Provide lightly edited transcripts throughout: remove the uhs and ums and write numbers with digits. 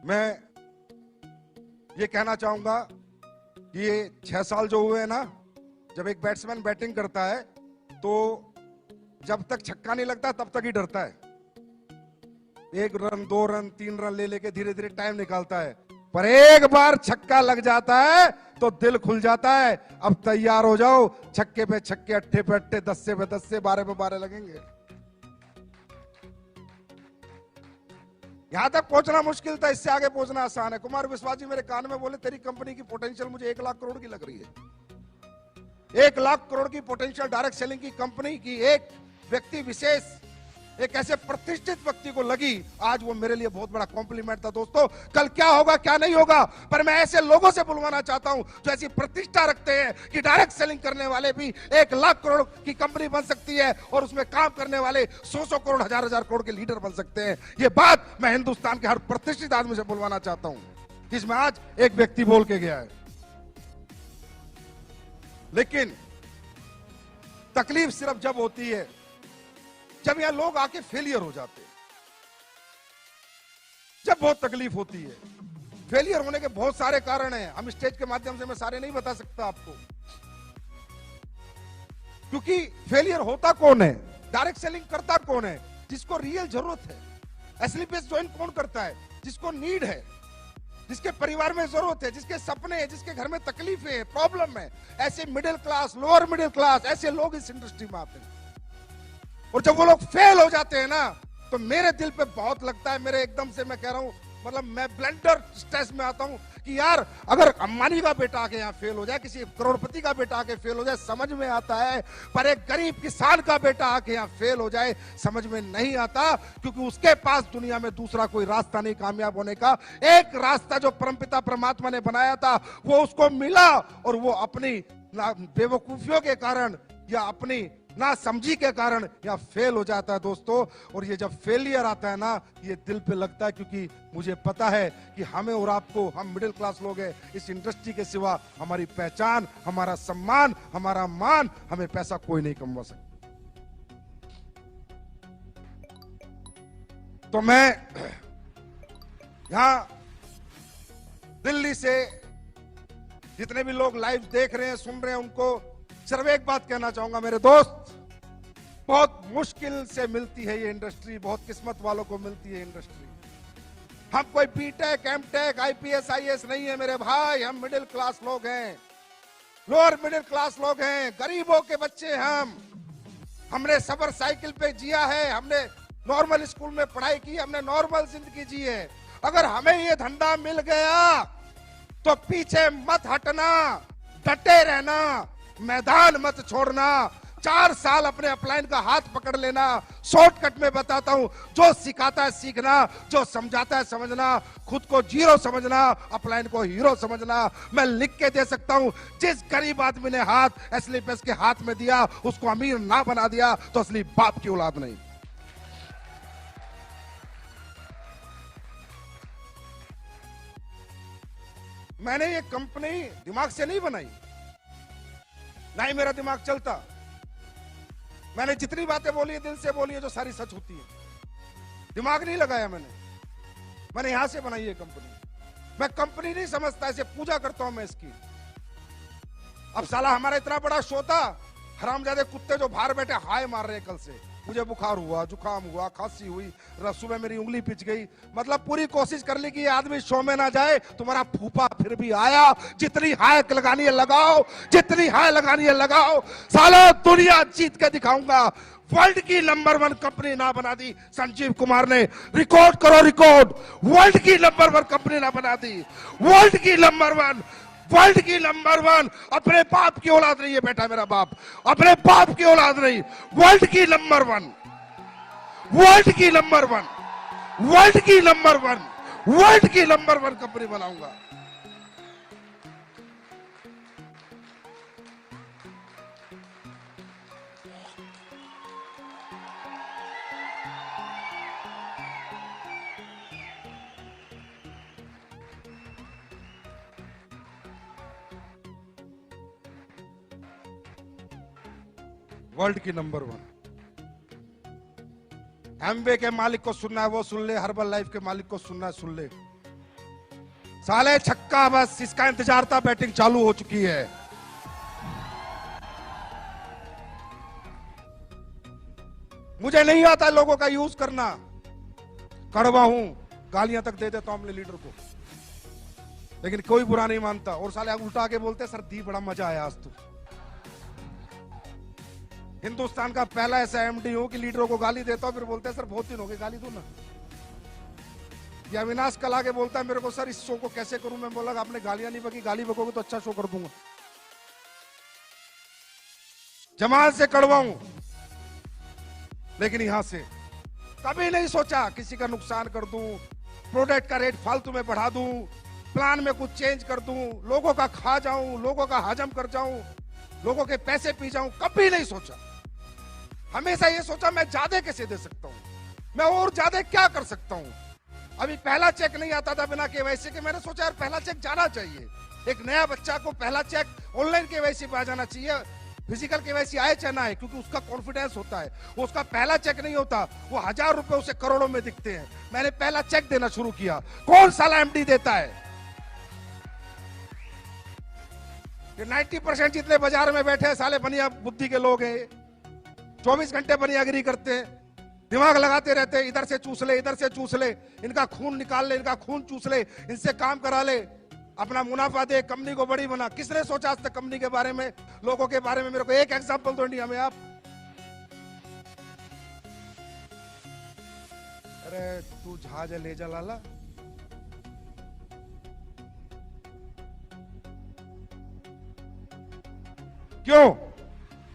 मैं ये कहना चाहूंगा कि ये 6 साल जो हुए हैं ना, जब एक बैट्समैन बैटिंग करता है तो जब तक छक्का नहीं लगता तब तक ही डरता है। 1 रन 2 रन 3 रन ले लेके धीरे धीरे टाइम निकालता है, पर एक बार छक्का लग जाता है तो दिल खुल जाता है। अब तैयार हो जाओ, छक्के पे छक्के, अट्ठे पे अट्ठे, 10 पे 10, 12 पे 12 लगेंगे। यहां तक पहुंचना मुश्किल था, इससे आगे पहुंचना आसान है। कुमार विश्वास जी मेरे कान में बोले, तेरी कंपनी की पोटेंशियल मुझे 1 लाख करोड़ की लग रही है। 1 लाख करोड़ की पोटेंशियल डायरेक्ट सेलिंग की कंपनी की एक व्यक्ति विशेष, एक ऐसे प्रतिष्ठित व्यक्ति को लगी। आज वो मेरे लिए बहुत बड़ा कॉम्प्लीमेंट था। दोस्तों, कल क्या होगा क्या नहीं होगा, पर मैं ऐसे लोगों से बुलवाना चाहता हूं जो ऐसी प्रतिष्ठा रखते हैं कि डायरेक्ट सेलिंग करने वाले भी 1 लाख करोड़ की कंपनी बन सकती है और उसमें काम करने वाले 100 करोड़, 1000 करोड़ के लीडर बन सकते हैं। ये बात मैं हिंदुस्तान के हर प्रतिष्ठित आदमी से बुलवाना चाहता हूं, जिसमें आज एक व्यक्ति बोल के गया है। लेकिन तकलीफ सिर्फ जब होती है जब यहां लोग आके फेलियर हो जाते हैं, जब बहुत तकलीफ होती है। फेलियर होने के बहुत सारे कारण हैं, हम स्टेज के माध्यम से मैं सारे नहीं बता सकता आपको, क्योंकि फेलियर होता कौन है, डायरेक्ट सेलिंग करता कौन है, जिसको रियल जरूरत है। असली बेस ज्वाइन कौन करता है, जिसको नीड है, जिसके परिवार में जरूरत है, जिसके सपने हैं, जिसके घर में तकलीफें हैं, प्रॉब्लम है। ऐसे middle class, lower middle class, ऐसे लोग इस इंडस्ट्री में आते हैं। और जब वो लोग फेल हो जाते हैं ना, तो मेरे दिल पे बहुत लगता है। मेरे एकदम से मैं कह रहा हूं, मतलब मैं ब्लेंडर स्ट्रेस में आता हूं कि यार अगर अंबानी का बेटा आके यहाँ फेल हो जाए, किसी करोड़पति का बेटा आके फेल हो जाए, समझ में आता है, पर एक गरीब किसान का बेटा आके यहाँ फेल हो जाए समझ में नहीं आता, क्योंकि उसके पास दुनिया में दूसरा कोई रास्ता नहीं कामयाब होने का। एक रास्ता जो परमपिता परमात्मा ने बनाया था वो उसको मिला, और वो अपनी बेवकूफियों के कारण या अपनी ना समझी के कारण या फेल हो जाता है दोस्तों। और ये जब फेलियर आता है ना, ये दिल पे लगता है, क्योंकि मुझे पता है कि हमें और आपको, हम मिडिल क्लास लोग हैं, इस इंडस्ट्री के सिवा हमारी पहचान, हमारा सम्मान, हमारा मान, हमें पैसा कोई नहीं कमवा सकता। तो मैं यहां दिल्ली से जितने भी लोग लाइव देख रहे हैं, सुन रहे हैं, उनको सिर्फ एक बात कहना चाहूंगा, मेरे दोस्त, बहुत मुश्किल से मिलती है ये इंडस्ट्री, बहुत किस्मत वालों को मिलती है इंडस्ट्री। हम कोई बीटेक, एमटेक, आईपीएस, आईएएस नहीं है मेरे भाई, हम मिडिल क्लास लोग हैं, लोअर मिडिल क्लास लोग हैं, गरीबों के बच्चे हम। हमने सबर साइकिल पे जिया है, हमने नॉर्मल स्कूल में पढ़ाई की, हमने नॉर्मल जिंदगी जी है। अगर हमें ये धंधा मिल गया तो पीछे मत हटना, डटे रहना, मैदान मत छोड़ना। 4 साल अपने अपलाइन का हाथ पकड़ लेना। शॉर्टकट में बताता हूं, जो सिखाता है सीखना, जो समझाता है समझना, खुद को जीरो समझना, अपलाइन को हीरो समझना। मैं लिख के दे सकता हूं, जिस गरीब आदमी ने हाथ असली पेस के हाथ में दिया उसको अमीर ना बना दिया तो असली बाप की औलाद नहीं। मैंने ये कंपनी दिमाग से नहीं बनाई, ना ही मेरा दिमाग चलता। मैंने जितनी बातें बोली है दिल से बोली है, जो सारी सच होती है। दिमाग नहीं लगाया मैंने यहां से बनाई है कंपनी। मैं कंपनी नहीं समझता, ऐसे पूजा करता हूं मैं इसकी। अब साला हमारा इतना बड़ा शो था, हरामजादे कुत्ते जो बाहर बैठे हाय मार रहे हैं कल से। मुझे बुखार हुआ, जुकाम हुआ, खांसी हुई, सुबह मेरी उंगली पिच गई। मतलब पूरी कोशिश कर ली कि ये आदमी शो में ना जाए। तुम्हारा फूफा फिर भी आया। जितनी हाय लगानी है लगाओ, जितनी हाय लगानी है लगाओ, साला दुनिया जीत के दिखाऊंगा। वर्ल्ड की नंबर 1 कंपनी ना बना दी संजीव कुमार ने। रिकॉर्ड करो रिकॉर्ड, वर्ल्ड की नंबर 1 कंपनी ना बना दी, वर्ल्ड की नंबर 1, वर्ल्ड की नंबर 1। अपने बाप की औलाद नहीं है बेटा, मेरा बाप अपने बाप की औलाद नहीं। वर्ल्ड की नंबर 1, वर्ल्ड की नंबर 1, वर्ल्ड की नंबर 1, वर्ल्ड की नंबर 1 कंपनी बनाऊंगा। वर्ल्ड की नंबर 1। एमवे के मालिक को सुनना है वो सुन ले, हर्बल लाइफ के मालिक को सुनना है सुन ले। साले छक्का, बस इसका इंतजार था, बैटिंग चालू हो चुकी है। मुझे नहीं आता लोगों का यूज करना, कड़वा हूं, गालियां तक दे देता हूं अपने लीडर को, लेकिन कोई बुरा नहीं मानता। और साले उल्टा के बोलते सर दी बड़ा मजा आया आज तो। हिंदुस्तान का पहला ऐसा एमडी हूं कि लीडरों को गाली देता हूं, फिर बोलते हैं सर बहुत दिन हो गए गाली दो ना। या अविनाश कल आके बोलता है मेरे को सर इस शो को कैसे करूं, मैं बोला आपने गालियां नहीं बकी, गाली बकोगे तो अच्छा शो कर दूंगा। जमात से कड़वा हूं, लेकिन यहां से कभी नहीं सोचा किसी का नुकसान कर दूं, प्रोडक्ट का रेट फालतू में बढ़ा दूं, प्लान में कुछ चेंज कर दूं, लोगों का खा जाऊं, लोगों का हजम कर जाऊं, लोगों के पैसे पी जाऊं, कभी नहीं सोचा। हमेशा ये सोचा मैं ज्यादा कैसे दे सकता हूं, मैं और ज्यादा क्या कर सकता हूं। अभी पहला चेक नहीं आता था बिना केवाईसी के, मैंने सोचा यार पहला चेक जाना चाहिए। एक नया बच्चा को पहला चेक ऑनलाइन केवाईसी पे आ जाना चाहिए, फिजिकल केवाईसी आए चाहे ना आए, क्योंकि उसका कॉन्फिडेंस होता है। वो उसका पहला चेक नहीं होता, वो 1000 रुपए उसे करोड़ों में दिखते हैं। मैंने पहला चेक देना शुरू किया। कौन साला एमडी देता है? ये 90% जितने बाजार में बैठे हैं साले बनिया बुद्धि के लोग हैं, 24 घंटे बनियागिरी करते हैं, दिमाग लगाते रहते हैं, इधर से चूस ले, इधर से चूस ले, इनका खून निकाल ले, इनका खून चूस ले, इनसे काम करा ले, अपना मुनाफा दे, कंपनी को बड़ी बना। किसने सोचा आज तक कंपनी के बारे में, लोगों के बारे में? मेरे को एक एग्जांपल दो इंडिया में आप। अरे तू जहाज ले जा लाला, क्यों?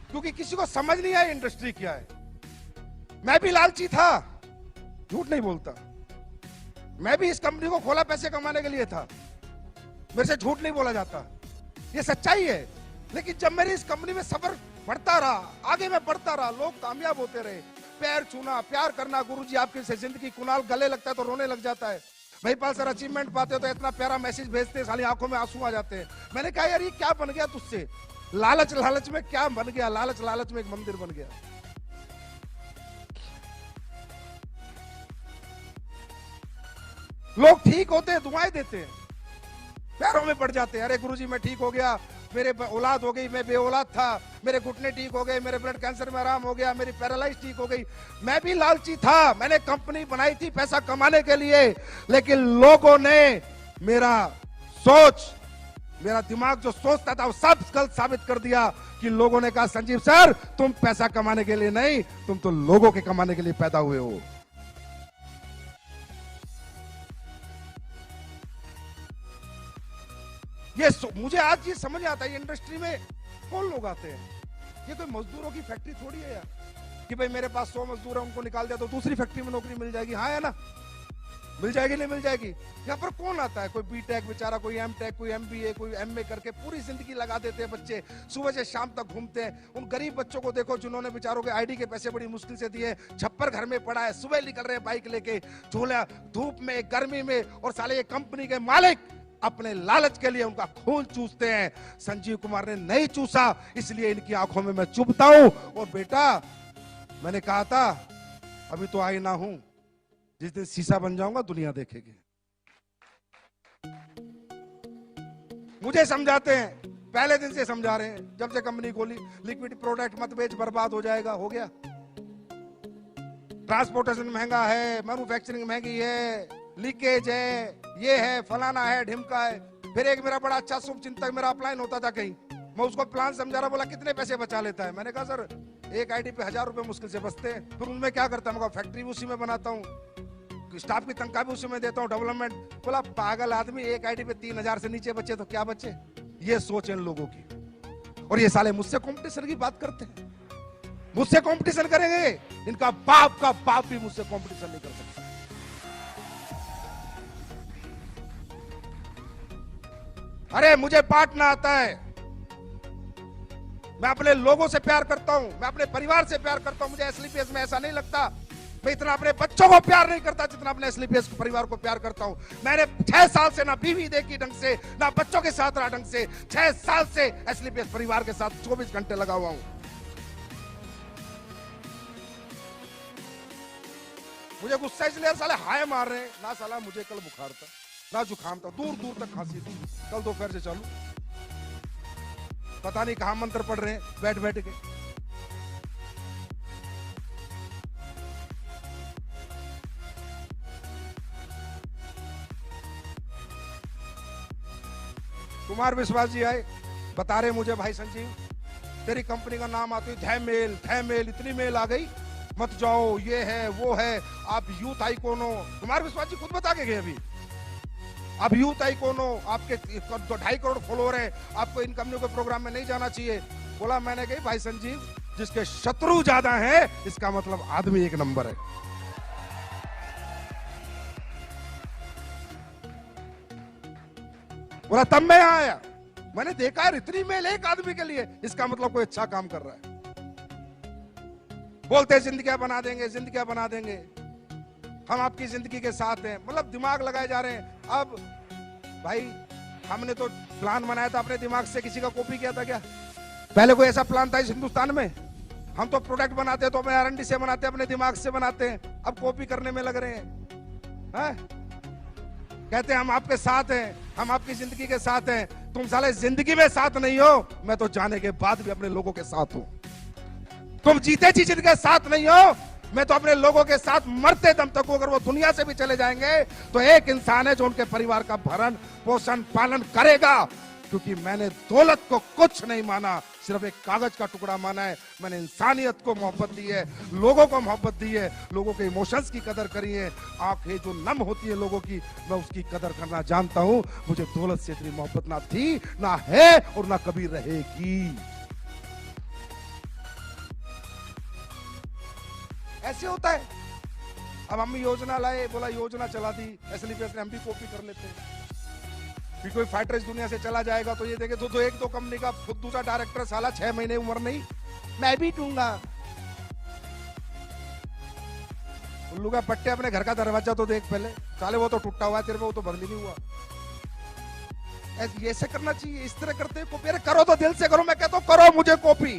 क्योंकि किसी को समझ नहीं आया इंडस्ट्री क्या है। मैं भी लालची था, झूठ नहीं बोलता, मैं भी इस कंपनी को खोला पैसे कमाने के लिए था, मेरे से झूठ नहीं बोला जाता, ये सच्चाई है। लेकिन जब मेरी इस कंपनी में सफर बढ़ता रहा, आगे मैं बढ़ता रहा, लोग कामयाब होते रहे, पैर छूना, प्यार करना, गुरुजी आपकी से जिंदगी, कुणाल गले लगता है तो रोने लग जाता है, भाईपाल सर अचीवमेंट पाते हो तो इतना प्यारा मैसेज भेजते हैं, साली आंखों में आंसू आ जाते हैं। मैंने कहा यार ये क्या बन गया तुझसे, लालच लालच में क्या बन गया, लालच लालच में एक मंदिर बन गया। लोग ठीक होते हैं, दुआएं देते हैं, पैरों में पड़ जाते हैं, अरे गुरुजी मैं ठीक हो गया, मेरे औलाद हो गई, मैं बेऔलाद था, मेरे घुटने ठीक हो गए, मेरे ब्लड कैंसर में आराम हो गया, मेरी पैरालाइज ठीक हो गई। मैं भी लालची था, मैंने कंपनी बनाई थी पैसा कमाने के लिए, लेकिन लोगों ने मेरा सोच, मेरा दिमाग जो सोचता था वो सब गलत साबित कर दिया। कि लोगों ने कहा संजीव सर तुम पैसा कमाने के लिए नहीं, तुम तो लोगों के कमाने के लिए पैदा हुए हो। ये मुझे आज ये समझ आता है, ये इंडस्ट्री में कौन लोग आते हैं, ये कोई मजदूरों की फैक्ट्री थोड़ी है यार कि भाई मेरे पास 100 मजदूर है, उनको निकाल दिया तो दूसरी फैक्ट्री में नौकरी मिल जाएगी। हाँ है ना, मिल जाएगी नहीं मिल जाएगी। यहाँ पर कौन आता है, कोई बीटेक बेचारा, कोई एमटेक, कोई एमबीए, कोई एमए करके पूरी जिंदगी लगा देते हैं बच्चे, सुबह से शाम तक घूमते हैं। उन गरीब बच्चों को देखो जिन्होंने बेचारों के आईडी के पैसे बड़ी मुश्किल से दिए, छप्पर घर में पड़ा है, सुबह निकल रहे हैं बाइक लेके, झोला धूप में गर्मी में, और साले ये कंपनी के मालिक अपने लालच के लिए उनका खून चूसते हैं। संजीव कुमार ने नहीं चूसा, इसलिए इनकी आंखों में मैं चुभता हूं। और बेटा मैंने कहा था अभी तो आई ना हूं, जिस दिन शीशा बन जाऊंगा दुनिया देखेगी। मुझे समझाते हैं, पहले दिन से समझा रहे हैं, जब से कंपनी खोली, लिक्विड प्रोडक्ट मत बेच, बर्बाद हो जाएगा। हो गया, ट्रांसपोर्टेशन महंगा है, मैन्युफैक्चरिंग महंगी है, लीकेज है, ये है, फलाना है, ढिमका है। फिर एक मेरा बड़ा अच्छा शुभ चिंतक मेरा अपलाइन होता था कहीं, मैं उसको प्लान समझा रहा, बोला कितने पैसे बचा लेता है। मैंने कहा सर एक आईडी पे 1000 रुपए मुश्किल से बचते हैं। फिर उनमें क्या करता है, मैं फैक्ट्री उसी में बनाता हूँ, स्टाफ की तनख्वाह भी उसी में देता हूँ, डेवलपमेंट। बोला पागल आदमी, एक आईडी पे 3000 से नीचे बचे तो क्या बचे। ये सोच इन लोगों की, और ये साले मुझसे कंपटीशन की बात करते हैं, मुझसे कंपटीशन करेंगे, इनका बाप का बाप भी मुझसे कंपटीशन नहीं कर सकता। अरे मुझे बांटना आता है, मैं अपने लोगों से प्यार करता हूं, मैं अपने परिवार से प्यार करता हूं। मुझे एसलीपीएस में ऐसा नहीं लगता मैं इतना अपने बच्चों को प्यार नहीं करता जितना अपने एसलीपीएस परिवार को प्यार करता हूं। मैंने 6 साल से ना बीवी देखी ढंग से, ना बच्चों के साथ रहा ढंग से। 6 साल से एसलीपीएस परिवार के साथ 24 घंटे लगा हुआ हूं। मुझे गुस्सा इसलिए साले हाय मार रहे हैं ना, साला मुझे कल बुखार था, ना जुकाम था, दूर दूर तक खांसी थी। कल दोपहर से चालू, पता नहीं कहां मंत्र पढ़ रहे हैं बैठ बैठ के। कुमार विश्वास जी आए, बता रहे मुझे, भाई संजीव तेरी कंपनी का नाम आते ही मेल इतनी मेल आ गई, मत जाओ, ये है वो है, आप यूथ आइकॉन हो। कुमार विश्वास जी खुद बता के गए अभी, आप यूथ आइकॉन हो, आपके 2.5 करोड़ फॉलोअर है, आपको इन कंपनियों के प्रोग्राम में नहीं जाना चाहिए। बोला मैंने कही भाई संजीव, जिसके शत्रु ज्यादा है इसका मतलब आदमी एक नंबर है। बोला तब मैं यहां आया, मैंने देखा है इतनी मेल एक आदमी के लिए, इसका मतलब कोई अच्छा काम कर रहा है। बोलते जिंदगियां बना देंगे, जिंदगियां बना देंगे, हम आपकी जिंदगी के साथ हैं, मतलब दिमाग लगाए जा रहे हैं। अब भाई हमने तो प्लान बनाया था अपने दिमाग से, किसी का कॉपी किया था क्या? पहले कोई ऐसा प्लान था इस हिंदुस्तान में? हम तो प्रोडक्ट बनाते हैं तो अपने R&D से बनाते हैं, अपने दिमाग से बनाते हैं, अब कॉपी करने में लग रहे हैं। कहते हैं हम आपके साथ हैं, हम आपकी जिंदगी के साथ हैं। तुम साले जिंदगी में साथ नहीं हो, मैं तो जाने के बाद भी अपने लोगों के साथ हूं। तुम जीते जी जिनके साथ नहीं हो, मैं तो अपने लोगों के साथ मरते दम तक हूं। अगर वो दुनिया से भी चले जाएंगे तो एक इंसान है जो उनके परिवार का भरण पोषण पालन करेगा, क्योंकि मैंने दौलत को कुछ नहीं माना, सिर्फ एक कागज का टुकड़ा माना है। मैंने इंसानियत को मोहब्बत दी है, लोगों को मोहब्बत दी है, लोगों के इमोशंस की कदर करी है। आंखें जो नम होती है लोगों की, मैं उसकी कदर करना जानता हूं। मुझे दौलत से इतनी मोहब्बत ना थी, ना है और ना कभी रहेगी। ऐसे होता है। अब हम योजना लाए, बोला योजना चला दी, SLPS ने, हम भी कॉपी कर लेते हैं। फिर कोई फाइटर इस दुनिया से चला जाएगा तो ये देखे तो एक दो कंपनी का खुद दूसरा डायरेक्टर साला 6 महीने उम्र नहीं, मैं भी दूंगा। उल्लू का पट्टे, अपने घर का दरवाजा तो देख पहले, साले वो तो टूटा हुआ है तेरे पे, वो तो बदली नहीं हुआ। ऐसे करना चाहिए, इस तरह करते कॉपी। अरे करो तो दिल से करो, मैं कहता हूं करो मुझे कॉपी,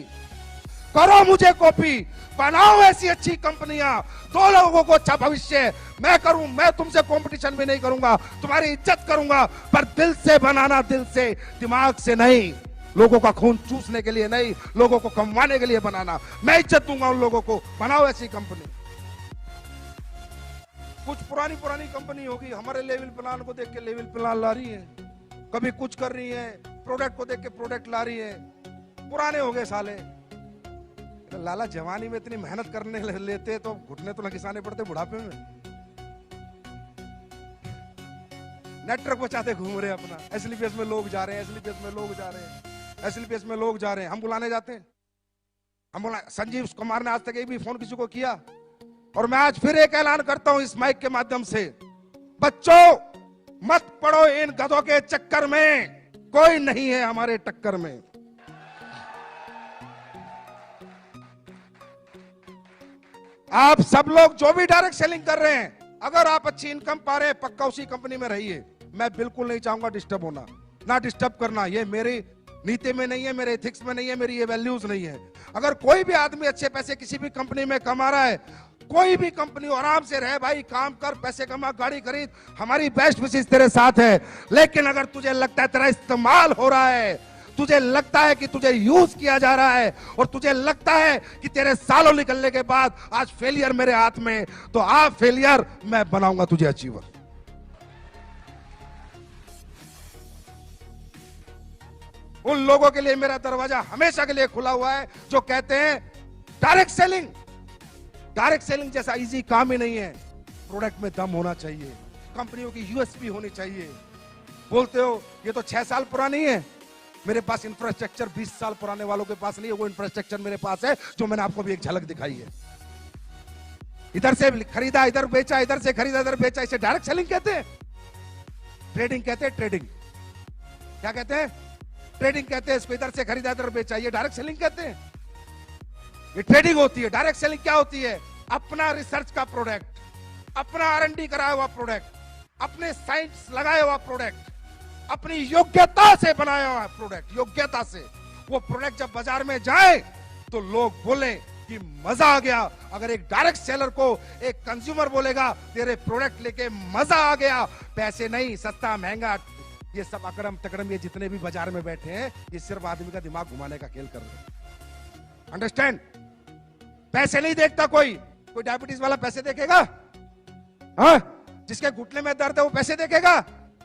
करो मुझे कॉपी, बनाओ ऐसी अच्छी कंपनियां, दो लोगों को अच्छा भविष्य। मैं करूं, मैं तुमसे कंपटीशन भी नहीं करूंगा, तुम्हारी इज्जत करूंगा, पर दिल से बनाना, दिल से, दिमाग से नहीं। लोगों का खून चूसने के लिए नहीं, लोगों को कमवाने के लिए बनाना। मैं इज्जत दूंगा उन लोगों को, बनाओ ऐसी कंपनी। कुछ पुरानी कंपनी होगी, हमारे लेवल प्लान को देख के लेवल प्लान ला रही है, कभी कुछ कर रही है, प्रोडक्ट को देख के प्रोडक्ट ला रही है। पुराने हो गए साले। लाला जवानी में इतनी मेहनत करने लेते तो घुटने तो न घिसाने पड़ते बुढ़ापे में। नेटवर्क बचाते घूम रहे अपना, SLPS में लोग जा रहे हैं, SLPS में लोग जा रहे हैं, SLPS में लोग जा रहे हैं। हम बुलाने जाते हैं, हम बोला संजीव कुमार ने आज तक एक भी फोन किसी को किया। और मैं आज फिर एक ऐलान करता हूं इस माइक के माध्यम से, बच्चों मत पड़ो इन गधों के चक्कर में, कोई नहीं है हमारे टक्कर में। आप सब लोग जो भी डायरेक्ट सेलिंग कर रहे हैं, अगर आप अच्छी इनकम पा रहे हैं, पक्का उसी कंपनी में रहिए। मैं बिल्कुल नहीं चाहूंगा डिस्टर्ब होना, ना डिस्टर्ब करना, ये मेरी नीति में नहीं है, मेरे एथिक्स में नहीं है, मेरी ये वैल्यूज नहीं है। अगर कोई भी आदमी अच्छे पैसे किसी भी कंपनी में कमा रहा है, कोई भी कंपनी, आराम से रहे भाई, काम कर, पैसे कमा, गाड़ी खरीद, हमारी बेस्ट विशेष तेरे साथ है। लेकिन अगर तुझे लगता है तेरा इस्तेमाल हो रहा है, तुझे लगता है कि तुझे यूज किया जा रहा है, और तुझे लगता है कि तेरे सालों निकलने के बाद आज फेलियर मेरे हाथ में, तो आप फेलियर, मैं बनाऊंगा तुझे अचीवर। उन लोगों के लिए मेरा दरवाजा हमेशा के लिए खुला हुआ है जो कहते हैं डायरेक्ट सेलिंग जैसा इजी काम ही नहीं है। प्रोडक्ट में दम होना चाहिए, कंपनियों की USP होनी चाहिए। बोलते हो ये तो 6 साल पुरानी है, मेरे पास इंफ्रास्ट्रक्चर 20 साल पुराने वालों के पास नहीं है, वो इंफ्रास्ट्रक्चर मेरे पास है, जो मैंने आपको भी एक झलक दिखाई है। इधर से खरीदा, इधर बेचा, इधर से खरीदा, इधर बेचा, इसे डायरेक्ट सेलिंग कहते हैं। ट्रेडिंग कहते हैं, ट्रेडिंग। क्या कहते हैं? ट्रेडिंग कहते हैं इसको। इधर से खरीदा, इधर बेचा, ये डायरेक्ट सेलिंग कहते हैं। ये ट्रेडिंग होती है। डायरेक्ट सेलिंग क्या होती है? अपना रिसर्च का प्रोडक्ट, अपना R&D कराया हुआ प्रोडक्ट, अपने साइंस लगाया हुआ प्रोडक्ट, अपनी योग्यता से बनाया हुआ प्रोडक्ट, योग्यता से। वो प्रोडक्ट जब बाजार में जाए तो लोग बोले कि मजा आ गया। अगर एक डायरेक्ट सेलर को एक कंज्यूमर बोलेगा तेरे प्रोडक्ट लेके मजा आ गया, पैसे नहीं, सस्ता महंगा, ये सब अकड़म तकड़म, ये जितने भी बाजार में बैठे हैं, ये सिर्फ आदमी का दिमाग घुमाने का खेल कर रहे हैं। अंडरस्टैंड? पैसे नहीं देखता कोई डायबिटीज वाला पैसे देखेगा? हाँ? जिसके घुटने में दर्द है वो पैसे देखेगा?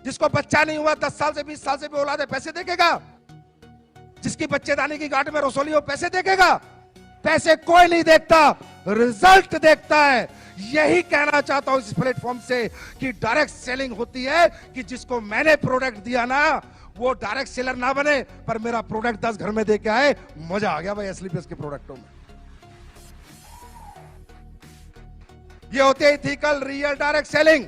जिसको बच्चा नहीं हुआ 10 साल से 20 साल से भी औलाद है पैसे देखेगा? जिसकी बच्चेदानी की गांठ में रसोली हो पैसे देखेगा? पैसे कोई नहीं देखता, रिजल्ट देखता है। यही कहना चाहता हूं इस प्लेटफॉर्म से कि डायरेक्ट सेलिंग होती है कि जिसको मैंने प्रोडक्ट दिया ना वो डायरेक्ट सेलर ना बने, पर मेरा प्रोडक्ट 10 घर में दे के आए, मजा आ गया भाई एसलीपीएस के प्रोडक्टों में। ये होते है इथिकल रियल डायरेक्ट सेलिंग।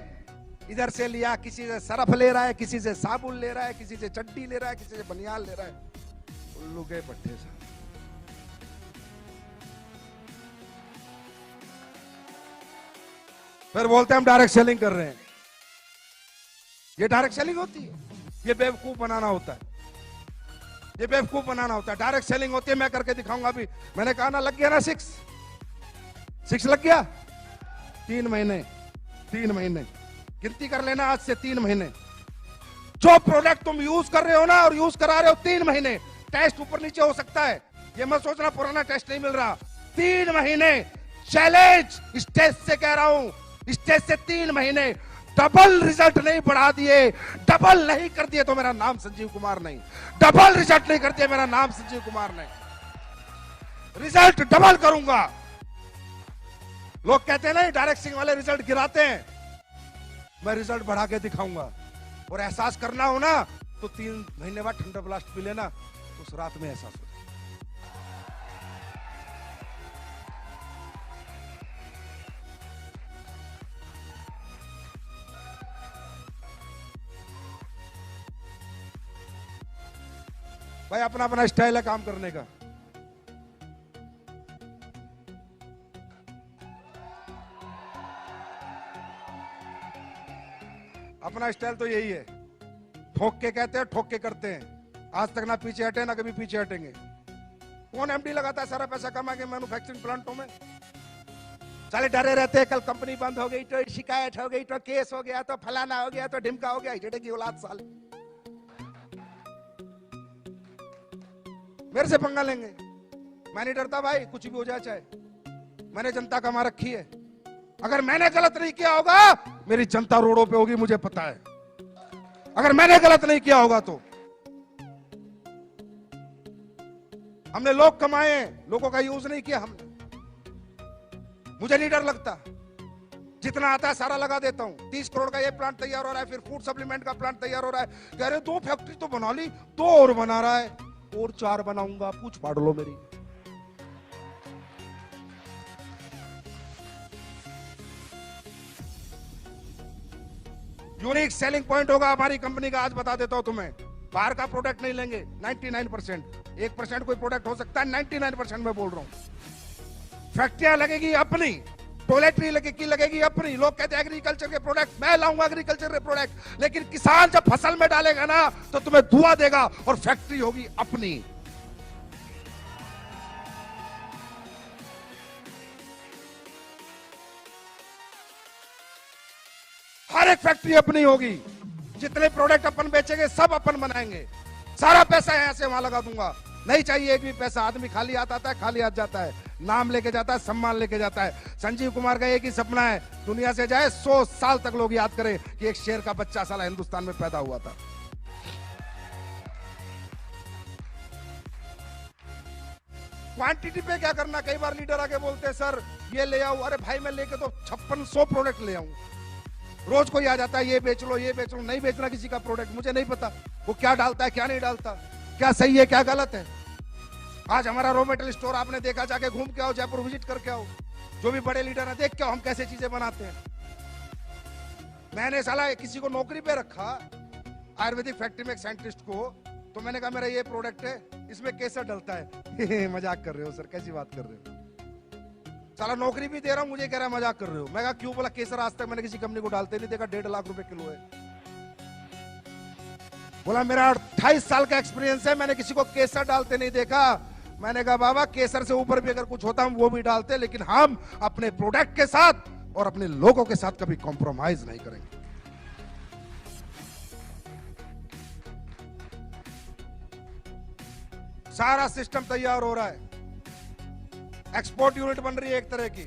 इधर से लिया, किसी से सरफ ले रहा है, किसी से साबुन ले रहा है, किसी से चड्डी ले रहा है, किसी से बनियान ले रहा है, उल्लू के पट्टे से। फिर बोलते हैं हम डायरेक्ट सेलिंग कर रहे हैं। ये डायरेक्ट सेलिंग होती है? ये बेवकूफ बनाना होता है, ये बेवकूफ बनाना होता है। डायरेक्ट सेलिंग होती है, मैं करके दिखाऊंगा। अभी मैंने कहा ना, लग गया ना 6 लग गया। 3 महीने गिनती कर लेना, आज से 3 महीने। जो प्रोडक्ट तुम यूज कर रहे हो ना और यूज करा रहे हो 3 महीने, टेस्ट ऊपर नीचे हो सकता है, ये मत सोचना पुराना टेस्ट नहीं मिल रहा। 3 महीने चैलेंज, स्टेज से कह रहा हूं, स्टेज से 3 महीने डबल रिजल्ट नहीं बढ़ा दिए, डबल नहीं कर दिए तो मेरा नाम संजीव कुमार नहीं। डबल रिजल्ट नहीं कर दिया, मेरा नाम संजीव कुमार नहीं। रिजल्ट डबल करूंगा। लोग कहते हैं नहीं डायरेक्ट सेलिंग वाले रिजल्ट गिराते हैं, मैं रिजल्ट बढ़ा के दिखाऊंगा। और एहसास करना हो ना तो 3 महीने बाद ठंडा ब्लास्ट पी लेना, उस रात में एहसास हो। भाई अपना अपना स्टाइल है काम करने का। अपना स्टाइल तो यही है, ठोक के कहते हैं, ठोक के करते हैं। आज तक ना पीछे हटे ना कभी पीछे हटेंगे। कौन एमडी लगाता है सारा पैसा कमा के मैन्युफैक्चरिंग प्लांटों में? साले डरे रहते हैं, कल कंपनी बंद हो गई तो शिकायत हो गई तो केस हो गया तो फलाना हो गया तो ढिमका हो गया। हिजड़े की औलाद साले मेरे से पंगा लेंगे। मैं नहीं डरता भाई, कुछ भी हो जाए चाहे। मैंने जनता कमा रखी है। अगर मैंने गलत नहीं किया होगा मेरी जनता रोडों पे होगी, मुझे पता है। अगर मैंने गलत नहीं किया होगा तो हमने लोग कमाए, लोगों का यूज नहीं किया हमने। मुझे नहीं डर लगता, जितना आता है सारा लगा देता हूं। 30 करोड़ का ये प्लांट तैयार हो रहा है, फिर फूड सप्लीमेंट का प्लांट तैयार हो रहा है। कह रहे 2 फैक्ट्री तो बना ली, 2 और बना रहा है, और 4 बनाऊंगा, पूछ फाड़ लो मेरी। यूनिक सेलिंग पॉइंट होगा हमारी कंपनी का, आज बता देता हूं तुम्हें। बाहर का प्रोडक्ट नहीं लेंगे, 99%। 1% कोई प्रोडक्ट हो सकता है, 99% मैं बोल रहा हूं। फैक्ट्रियां लगेगी अपनी, टॉयलेटरी लगेगी अपनी। लोग कहते हैं एग्रीकल्चर के प्रोडक्ट, मैं लाऊंगा एग्रीकल्चर के प्रोडक्ट, लेकिन किसान जब फसल में डालेगा ना तो तुम्हें धुआं देगा, और फैक्ट्री होगी अपनी। हर एक फैक्ट्री अपनी होगी। जितने प्रोडक्ट अपन बेचेंगे सब अपन बनाएंगे। सारा पैसा यहां से वहां लगा दूंगा, नहीं चाहिए एक भी पैसा। आदमी खाली हाथ आता है, खाली हाथ जाता है, नाम लेके जाता है, सम्मान लेके जाता है। संजीव कुमार का एक ही सपना है, दुनिया से जाए 100 साल तक लोग याद करें कि एक शेर का बच्चा साला हिंदुस्तान में पैदा हुआ था। क्वांटिटी पे क्या करना, कई बार लीडर आके बोलते हैं सर ये ले आओ। अरे भाई मैं लेके तो 5600 प्रोडक्ट ले आऊं। रोज कोई आ जाता है ये बेच लो ये बेच लो। नहीं बेचना किसी का प्रोडक्ट, मुझे नहीं पता वो क्या डालता है क्या नहीं डालता, क्या सही है क्या गलत है। आज हमारा रॉ मटेरियल स्टोर आपने देखा, जाके घूम के आओ, जयपुर विजिट करके आओ, जो भी बड़े लीडर है देख के आओ हम कैसे चीजें बनाते हैं। मैंने साला किसी को नौकरी पे रखा आयुर्वेदिक फैक्ट्री में, एक साइंटिस्ट को, तो मैंने कहा मेरा ये प्रोडक्ट है, इसमें केसर डलता है। मजाक कर रहे हो सर, कैसी बात कर रहे हो? साला नौकरी भी दे रहा हूं, मुझे कह रहा है मजाक कर रहे हो। मैं कहा क्यों? बोला केसर आज तक मैंने किसी कंपनी को डालते नहीं देखा, 1.5 लाख रुपए किलो है। बोला मेरा 28 साल का एक्सपीरियंस है, मैंने किसी को केसर डालते नहीं देखा। मैंने कहा बाबा केसर से ऊपर भी अगर कुछ होता हम वो भी डालते, लेकिन हम अपने प्रोडक्ट के साथ और अपने लोगों के साथ कभी कॉम्प्रोमाइज नहीं करेंगे। सारा सिस्टम तैयार हो रहा है, एक्सपोर्ट यूनिट बन रही है एक तरह की,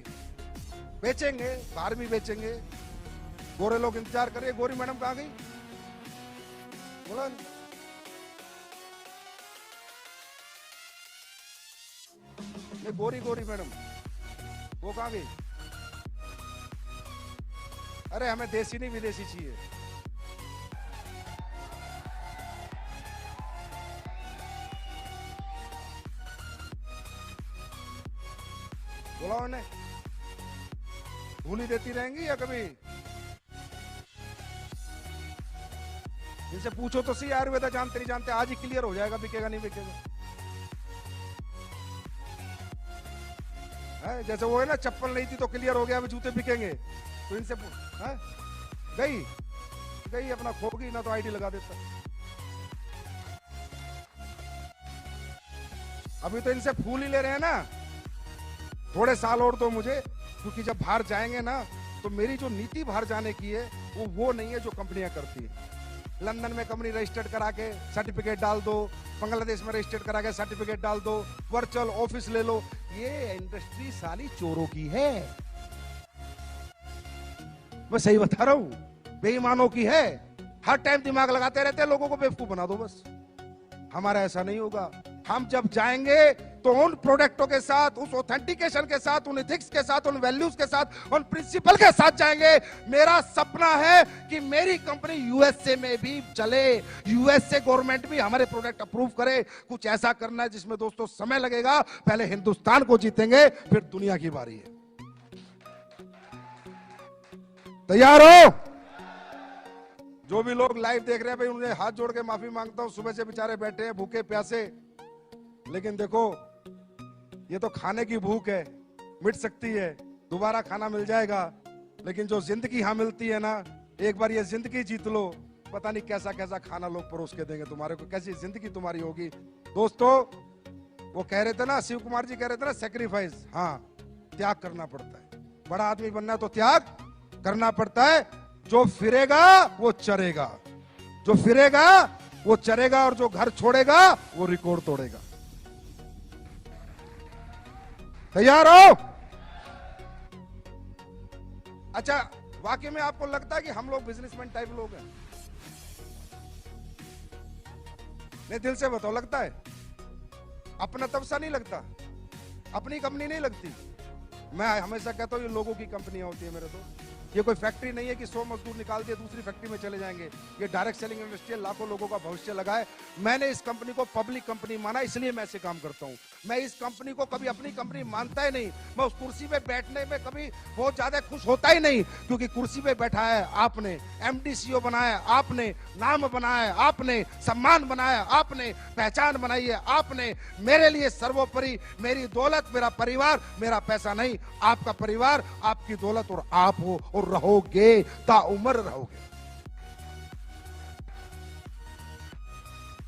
बेचेंगे, बाहर भी बेचेंगे। गोरे लोग इंतजार करिए। गोरी मैडम कहां गई? बोला ये गोरी मैडम वो कहां गई? अरे हमें देसी नहीं विदेशी चाहिए। बोला उन्हें, भूली देती रहेंगी या कभी? इनसे पूछो तो सही, आयुर्वेदा जानते नहीं जानते, आज ही क्लियर हो जाएगा बिकेगा नहीं बिकेगा। जैसे वो है ना, चप्पल नहीं थी तो क्लियर हो गया अब जूते बिकेंगे, तो इनसे गई अपना खो गई ना, तो आईडी लगा देता। अभी तो इनसे फूल ही ले रहे हैं ना, थोड़े साल और तो मुझे, क्योंकि जब बाहर जाएंगे ना तो मेरी जो नीति बाहर जाने की है वो नहीं है जो कंपनियां करती है। लंदन में कंपनी रजिस्टर्ड करा के सर्टिफिकेट डाल दो, बांग्लादेश में रजिस्टर्ड करा के सर्टिफिकेट डाल दो, वर्चुअल ऑफिस ले लो। ये इंडस्ट्री साली चोरों की है, मैं सही बता रहा हूं, बेईमानों की है। हर टाइम दिमाग लगाते रहते हैं, लोगों को बेवकूफ बना दो बस। हमारा ऐसा नहीं होगा। हम जब जाएंगे तो उन प्रोडक्टों के साथ, उस ऑथेंटिकेशन के साथ, उन एथिक्स के साथ, उन वैल्यूज के साथ, उन प्रिंसिपल के साथ जाएंगे। मेरा सपना है कि मेरी कंपनी यूएसए में भी चले, यूएसए गवर्नमेंट भी हमारे प्रोडक्ट अप्रूव करे। कुछ ऐसा करना है जिसमें दोस्तों समय लगेगा, पहले हिंदुस्तान को जीतेंगे फिर दुनिया की बारी है। तैयार हो? जो भी लोग लाइव देख रहे हैं भाई, उन्हें हाथ जोड़ के माफी मांगता हूं, सुबह से बेचारे बैठे हैं भूखे प्यासे, लेकिन देखो ये तो खाने की भूख है, मिट सकती है, दोबारा खाना मिल जाएगा। लेकिन जो जिंदगी यहां मिलती है ना, एक बार ये जिंदगी जीत लो, पता नहीं कैसा कैसा खाना लोग परोस के देंगे तुम्हारे को, कैसी जिंदगी तुम्हारी होगी। दोस्तों वो कह रहे थे ना, शिव कुमार जी कह रहे थे ना, सेक्रीफाइस, हाँ त्याग करना पड़ता है। बड़ा आदमी बनना है तो त्याग करना पड़ता है। जो फिरेगा वो चरेगा, जो फिरेगा वो चरेगा, और जो घर छोड़ेगा वो रिकॉर्ड तोड़ेगा। तैयार हो? अच्छा, वाकई में आपको लगता है कि हम लोग बिजनेसमैन टाइप लोग हैं? नहीं, दिल से बताओ, लगता है? अपना तब सा नहीं लगता, अपनी कंपनी नहीं लगती। मैं हमेशा कहता हूं ये लोगों की कंपनियां होती है मेरे तो। ये कोई फैक्ट्री नहीं है कि 100 मजदूर निकाल दिए दूसरी फैक्ट्री में चले जाएंगे। ये डायरेक्ट सेलिंग इंडस्ट्री है, लाखों लोगों का भविष्य लगा है। मैंने इस कंपनी को पब्लिक कंपनी माना, इसलिए मैं ऐसे काम करता हूं। मैं इस कंपनी को कभी अपनी कंपनी मानता ही नहीं। मैं उस कुर्सी पे बैठने में कभी बहुत ज्यादा खुश होता ही नहीं, क्योंकि कुर्सी पे बैठा है आपने, एमडी सीईओ बनाया आपने, नाम बनाया आपने, सम्मान बनाया आपने, पहचान बनाई है आपने। मेरे लिए सर्वोपरि मेरी दौलत, मेरा परिवार, मेरा पैसा नहीं, आपका परिवार, आपकी दौलत और आप हो, और रहोगे, ताउम्र रहोगे।